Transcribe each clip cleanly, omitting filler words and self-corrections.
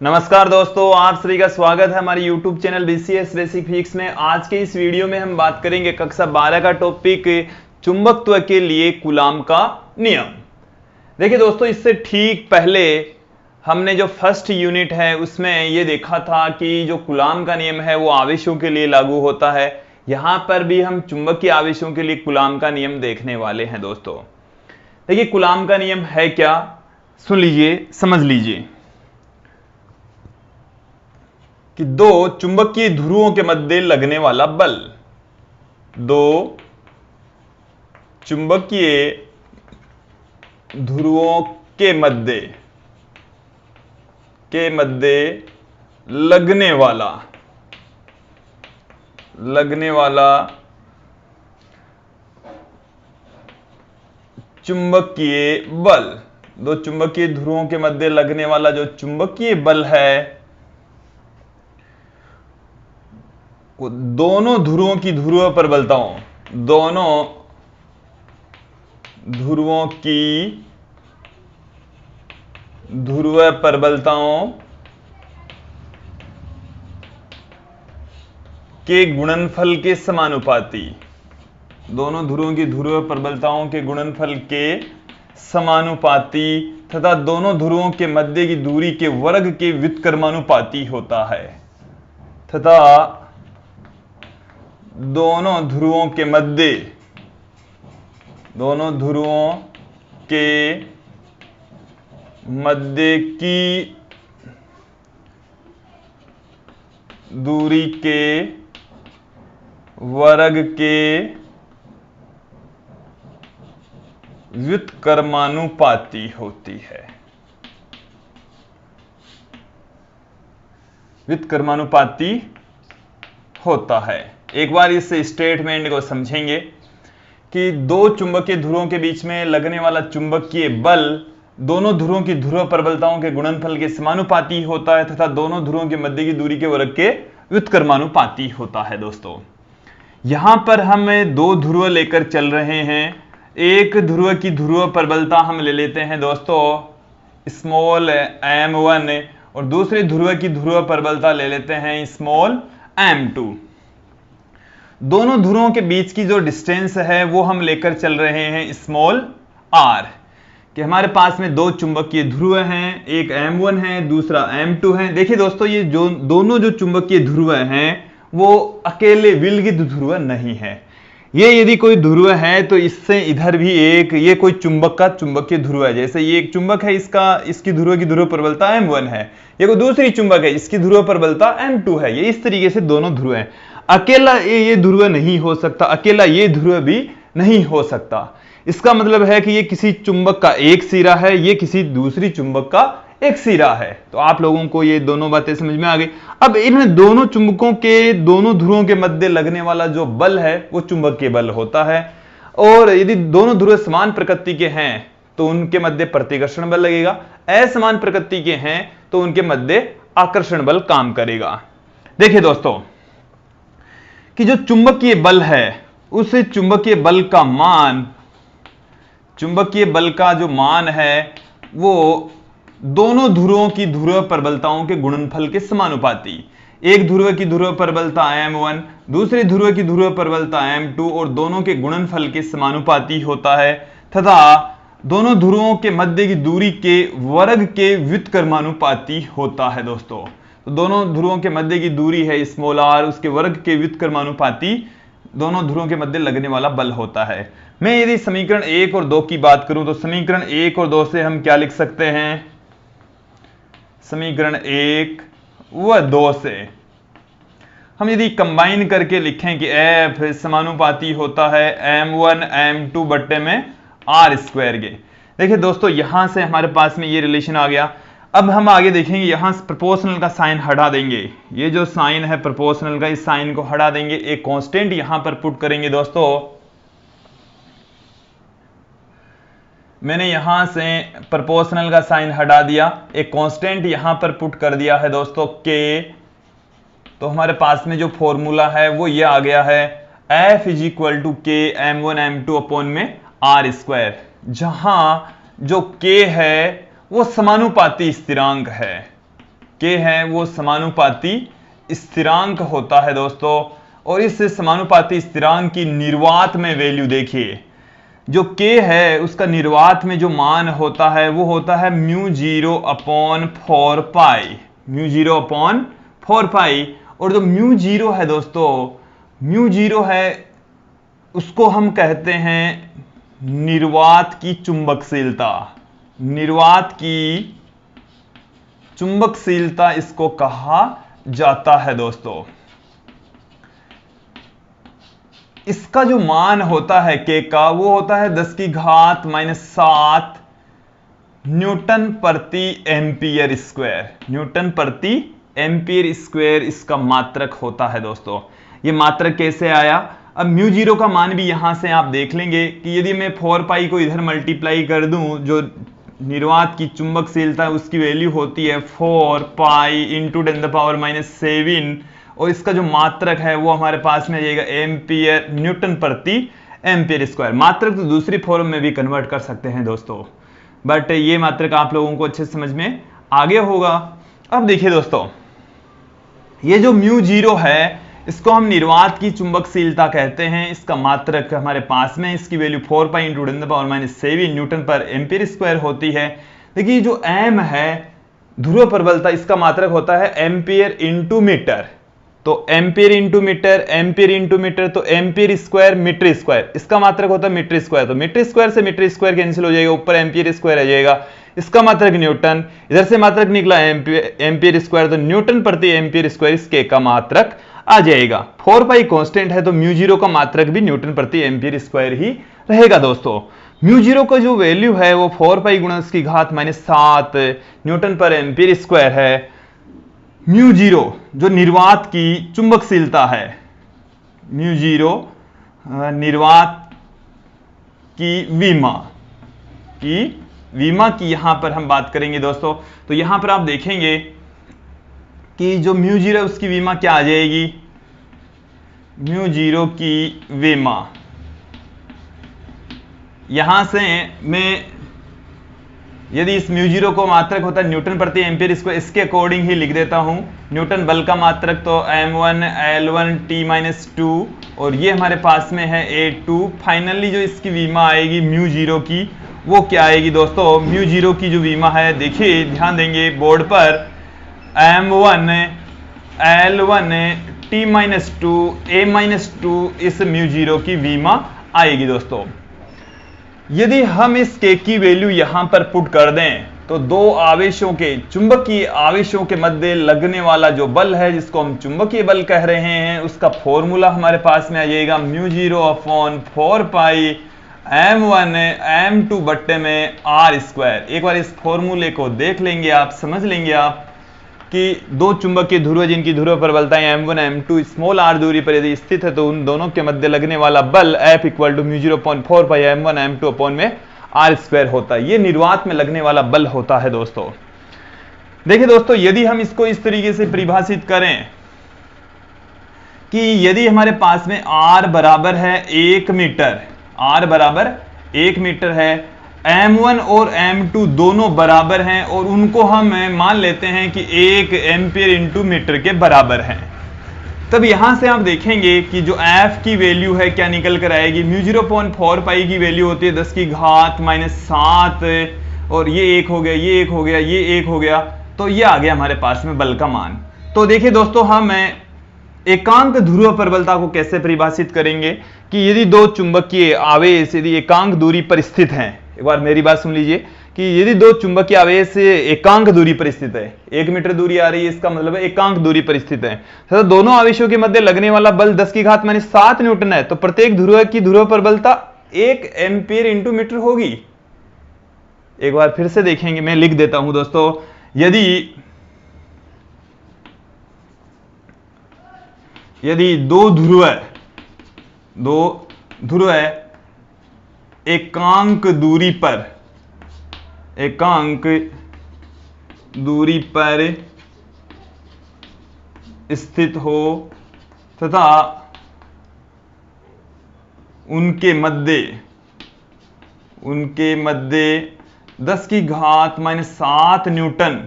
नमस्कार दोस्तों, आप सभी का स्वागत है हमारे YouTube channel BCS basic physics में। आज के इस वीडियो में हम बात करेंगे कक्षा 12 का टॉपिक चुंबकत्व के लिए कूलाम का नियम। देखिए दोस्तों, इससे ठीक पहले हमने जो फर्स्ट यूनिट है उसमें ये देखा था कि जो कूलाम का नियम है वो आवेशों के लिए लागू होता है। यहां पर भी हम चुंबकीय आवेशों के लिए कूलाम का नियम देखने वाले हैं। दोस्तों देखिए, कूलाम का नियम है क्या, सुन लीजिए, समझ लीजिए कि दो चुंबकीय ध्रुवों के मध्य लगने वाला बल, दो चुंबकीय ध्रुवों के मध्य लगने वाला चुंबकीय बल, दो चुंबकीय ध्रुवों के मध्य लगने वाला जो चुंबकीय बल है वो दोनों ध्रुवों की ध्रुव प्रबलताओं के गुणनफल के समानुपाती, दोनों ध्रुवों की ध्रुव प्रबलताओं के गुणनफल के समानुपाती तथा दोनों ध्रुवों के मध्य की दूरी के वर्ग के व्युत्क्रमानुपाती होता है, तथा दोनों ध्रुवों के मध्य की दूरी के वर्ग के व्युत्क्रमानुपाती होती है। व्युत्क्रमानुपाती होता है। एक बार इस स्टेटमेंट को समझेंगे कि दो चुंबकीय ध्रुवों के बीच में लगने वाला चुंबकीय बल दोनों ध्रुवों की ध्रुव प्रबलताओं के गुणनफल के समानुपाती होता है तथा दोनों ध्रुवों के मध्य की दूरी के वर्ग के व्युत्क्रमानुपाती होता है। दोस्तों यहां पर हम दो ध्रुव लेकर चल रहे हैं। एक ध्रुव की ध्रुव प्रबलता हम ले लेते हैं दोस्तों स्मॉल m1 और दूसरे ध्रुव की ध्रुव प्रबलता ले लेते हैं स्मॉल m2। दोनों ध्रुवों के बीच की जो डिस्टेंस है वो हम लेकर चल रहे हैं स्मॉल r, कि हमारे पास में दो चुंबकीय ध्रुव हैं, एक m1 है दूसरा m2 है। देखिए दोस्तों, ये जो दोनों जो चुंबकीय ध्रुव हैं वो अकेले विलगित ध्रुव नहीं है। ये यदि कोई ध्रुव है तो इससे इधर भी एक, ये कोई चुंबक का चुंबकीय ध्रुव है। जैसे ये एक चुंबक है, इसकी ध्रुव की ध्रुव प्रबलता m1 है, ये कोई दूसरी चुंबक है, इसकी ध्रुव प्रबलता m2 है। ये इस तरीके से दोनों ध्रुव हैं। अकेला ये ध्रुव नहीं हो सकता, अकेला ये ध्रुव भी नहीं हो सकता। इसका मतलब है कि ये किसी चुंबक का एक सिरा है, ये किसी दूसरी चुंबक का एक सिरा है। तो आप लोगों को ये दोनों बातें समझ में आ गई। अब इन दोनों चुंबकों के दोनों ध्रुवों के मध्य लगने वाला जो बल है वो चुंबकीय बल होता है। और यदि दोनों ध्रुव समान प्रकृति के हैं तो उनके मध्य प्रतिकर्षण बल लगेगा, असमान प्रकृति के हैं तो उनके मध्य आकर्षण बल काम करेगा। देखिए दोस्तों कि जो चुंबकीय बल है उस चुंबकीय बल का जो मान है वो दोनों ध्रुवों की ध्रुव प्रबलताओं के गुणनफल के समानुपाती, एक ध्रुव की ध्रुव प्रबलता m1 दूसरे ध्रुव की ध्रुव प्रबलता m2 और दोनों के गुणनफल के समानुपाती होता है तथा दोनों ध्रुवों के मध्य की दूरी के वर्ग के व्युत्क्रमानुपाती होता है। दोस्तों तो दोनों ध्रुवों के मध्य की दूरी है स्मॉल r, उसके वर्ग के व्युत्क्रमानुपाती दोनों ध्रुवों के मध्य लगने वाला बल होता है। मैं यदि समीकरण 1 और 2 की बात करूं तो समीकरण 1 और 2 से हम क्या लिख सकते हैं, समीकरण 1 व 2 से हम यदि कंबाइन करके लिखें कि F समानुपाती होता है m1 m2 बट्टे में r स्क्वायर के। देखिए दोस्तों, यहां से हमारे पास में ये रिलेशन आ गया। अब हम आगे देखेंगे, यहां से प्रोपोर्शनल का साइन हटा देंगे, ये जो साइन है प्रोपोर्शनल का, इस साइन को हटा देंगे, एक कांस्टेंट यहां पर पुट करेंगे। दोस्तों मैंने यहां से प्रोपोर्शनल का साइन हटा दिया, एक कांस्टेंट यहां पर पुट कर दिया है दोस्तों k। तो हमारे पास में जो फॉर्मूला है वो ये आ गया है F is equal to k m1 m2 upon में r स्क्वायर, जहां जो k है वो समानुपाती स्थिरांक है। k है वो समानुपाती स्थिरांक होता है दोस्तों। और इस समानुपाती स्थिरांक की निर्वात में वैल्यू देखिए, जो k है उसका निर्वात में जो मान होता है वो होता है μ0 अपॉन 4 पाई, μ0 अपॉन 4 पाई। और जो μ0 है दोस्तों, μ0 है उसको हम कहते हैं निर्वात की चुंबकशीलता, निर्वात की चुंबकशीलता इसको कहा जाता है दोस्तों। इसका जो मान होता है k का वो होता है 10 की घात -7 न्यूटन प्रति एम्पियर स्क्वायर, न्यूटन प्रति एम्पियर स्क्वायर इसका मात्रक होता है दोस्तों। ये मात्रक कैसे आया? अब μ0 का मान भी यहां से आप देख लेंगे कि यदि मैं 4 पाई को इधर मल्टीप्लाई कर दूं, जो निर्वात की चुंबकशीलता उसकी वैल्यू होती है 4 पाई इंटू 10⁻⁷, और इसका जो मात्रक है वो हमारे पास में आएगा एम्पियर, न्यूटन प्रति एम्पियर स्क्वायर। मात्रक तो दूसरी फॉर्म में भी कन्वर्ट कर सकते हैं दोस्तों, बट ये मात्रक आप लोगों को अच्छे समझ में आगे होगा। अब देखिए दोस्तों, ये जो μ0 है इसको हम निर्वात की चुंबकशीलता कहते हैं। इसका मात्रक हमारे पास में, इसकी वैल्यू 4 पाई इंटू 10⁻⁷ न्यूटन पर एम्पियर स्क्वायर होती है। देखिए जो m है ध्रुव प्रबलता, इसका मात्रक होता है एम्पियर इंटू मीटर। तो ampere into metre, ampere into metre, तो एम्पियर स्क्वायर मीटर स्क्वायर, इसका मात्रक होता है मीटर स्क्वायर। तो मीटर स्क्वायर से मीटर स्क्वायर कैंसिल हो जाएगा, ऊपर एम्पियर स्क्वायर आ जाएगा, इसका मात्रक न्यूटन, इधर से मात्रक निकला एम्पियर स्क्वायर, तो न्यूटन प्रति एम्पियर स्क्वायर इस k का मात्रक आ जाएगा। 4 पाई कांस्टेंट है तो μ0 का मात्रक भी न्यूटन प्रति एम्पियर स्क्वायर ही रहेगा दोस्तों। μ0 का जो वैल्यू है वो 4 पाई गुणा उसकी घात -7 न्यूटन पर एम्पियर स्क्वायर है। μ0 जो निर्वात की चुंबकशीलता है, μ0 निर्वात की विमा की यहां पर हम बात करेंगे दोस्तों। तो यहां पर आप देखेंगे कि जो μ0 है उसकी विमा क्या आ जाएगी, μ0 की विमा, यहां से मैं यदि इस μ0 को मात्रक होता है न्यूटन प्रति एम्पियर स्क्वायर, इसके अकॉर्डिंग ही लिख देता हूं। न्यूटन बल का मात्रक तो m1 L1 T-2, और ये हमारे पास में है A2। फाइनली जो इसकी विमा आएगी μ0 की वो क्या आएगी दोस्तों, μ0 की जो विमा है देखिए, ध्यान देंगे बोर्ड पर, m1 L1 T-2 A-2 इस μ0 की विमा आएगी दोस्तों। यदि हम इस k की वैल्यू यहां पर पुट कर दें तो दो आवेशों के, चुंबकीय आवेशों के मध्य लगने वाला जो बल है जिसको हम चुंबकीय बल कह रहे हैं, उसका फॉर्मूला हमारे पास में आ जाएगा μ0 अपॉन 4 पाई m1 m2 बट्टे में r स्क्वायर। एक बार इस फॉर्मूले को देख लेंगे आप, समझ लेंगे आप कि दो चुंबकीय ध्रुव जिनकी ध्रुव प्रबलताएं m1 m2 स्मॉल r दूरी पर यदि स्थित है तो उन दोनों के मध्य लगने वाला बल F equal to μ0 upon 4 pi m1 m2 upon में r स्क्वायर होता है। ये निर्वात में लगने वाला बल होता है दोस्तों। देखिए दोस्तों, यदि हम इसको इस तरीके से परिभाषित करें कि यदि हमारे पास में r बराबर है 1 मीटर, r बराबर 1 मीटर है, m1 और m2 दोनों बराबर हैं और उनको हम मान लेते हैं कि 1 एम्पियर इंटू मीटर के बराबर हैं, तब यहां से आप देखेंगे कि जो F की वैल्यू है क्या निकल कर आएगी, μ0 अपॉन 4 पाई की वैल्यू होती है 10 की घात -7, और ये 1 हो गया, ये 1 हो गया, ये 1 हो गया, तो ये आ गया हमारे पास में बल का मान। तो देखिए दोस्तों, हम एकांक ध्रुव प्रबलता को कैसे परिभाषित करेंगे कि यदि दो चुंबकीय आवेश यदि एकांक दूरी पर स्थित हैं, एक बार मेरी बात सुन लीजिए कि यदि दो चुंबकीय आवेश एकांक दूरी पर स्थित है, 1 मीटर दूरी आ रही है, इसका मतलब है एकांक दूरी पर स्थित है, तो दोनों आवेशों के मध्य लगने वाला बल 10 की घात -7 न्यूटन है, तो प्रत्येक ध्रुव की ध्रुव प्रबलता 1 एम्पियर इंटू मीटर होगी। एक बार फिर से देखेंगे, मैं लिख देता हूं दोस्तों, यदि दो ध्रुव एकांक दूरी पर स्थित हो तथा उनके मध्य 10 की घात -7 न्यूटन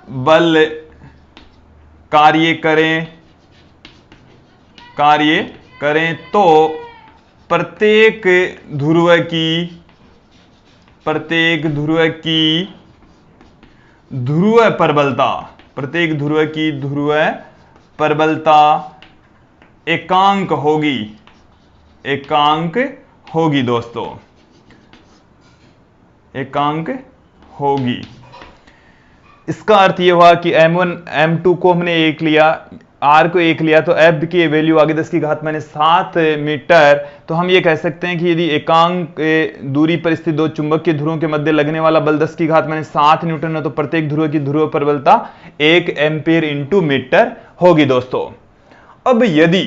बल कार्य करें तो प्रत्येक ध्रुव की ध्रुव प्रबलता एकांक होगी दोस्तों, एकांक होगी। इसका अर्थ यह हुआ कि m1 m2 को हमने 1 लिया, r को 1 लिया, तो f की वैल्यू आ गई 10⁻7 मीटर। तो हम ये कह सकते हैं कि यदि एकांक दूरी पर स्थित दो चुंबकीय ध्रुवों के मध्य लगने वाला बल 10⁻7 न्यूटन है, तो प्रत्येक ध्रुव की ध्रुव प्रबलता 1 एम्पीयर इंटू मीटर होगी दोस्तों। अब यदि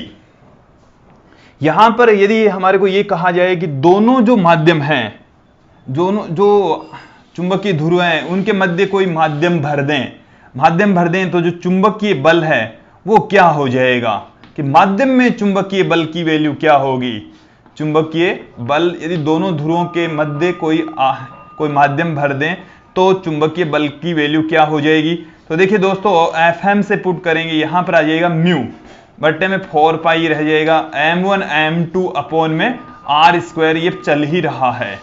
यहां पर यदि हमारे को यह कहा जाए कि दोनों जो माध्यम हैं, जो चुंबकीय ध्रुव हैं, उनके मध्य कोई माध्यम भर दें तो जो चुंबकीय बल है वो क्या हो जाएगा, कि माध्यम में चुंबकीय बल की वैल्यू क्या होगी। चुंबकीय बल यदि दोनों ध्रुवों के मध्य कोई माध्यम भर दें तो चुंबकीय बल की वैल्यू क्या हो जाएगी। तो देखिए दोस्तों, Fm से पुट करेंगे, यहां पर आ जाएगा म्यू बट्टे में 4 पाई रह जाएगा m1 m2 अपॉन में r स्क्वायर, ये चल ही रहा है।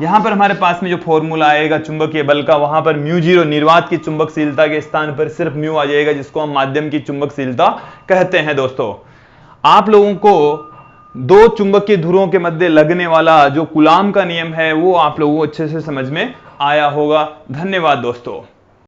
यहां पर हमारे पास में जो फॉर्मूला आएगा चुंबकीय बल का, वहां पर म्यू0 निर्वात की चुंबकशीलता के स्थान पर सिर्फ म्यू आ जाएगा, जिसको हम माध्यम की चुंबकशीलता कहते हैं। दोस्तों, आप लोगों को दो चुंबकीय ध्रुवों के मध्य लगने वाला जो कूलाम का नियम है वो आप लोगों को अच्छे से समझ में आया होगा। धन्यवाद दोस्तों।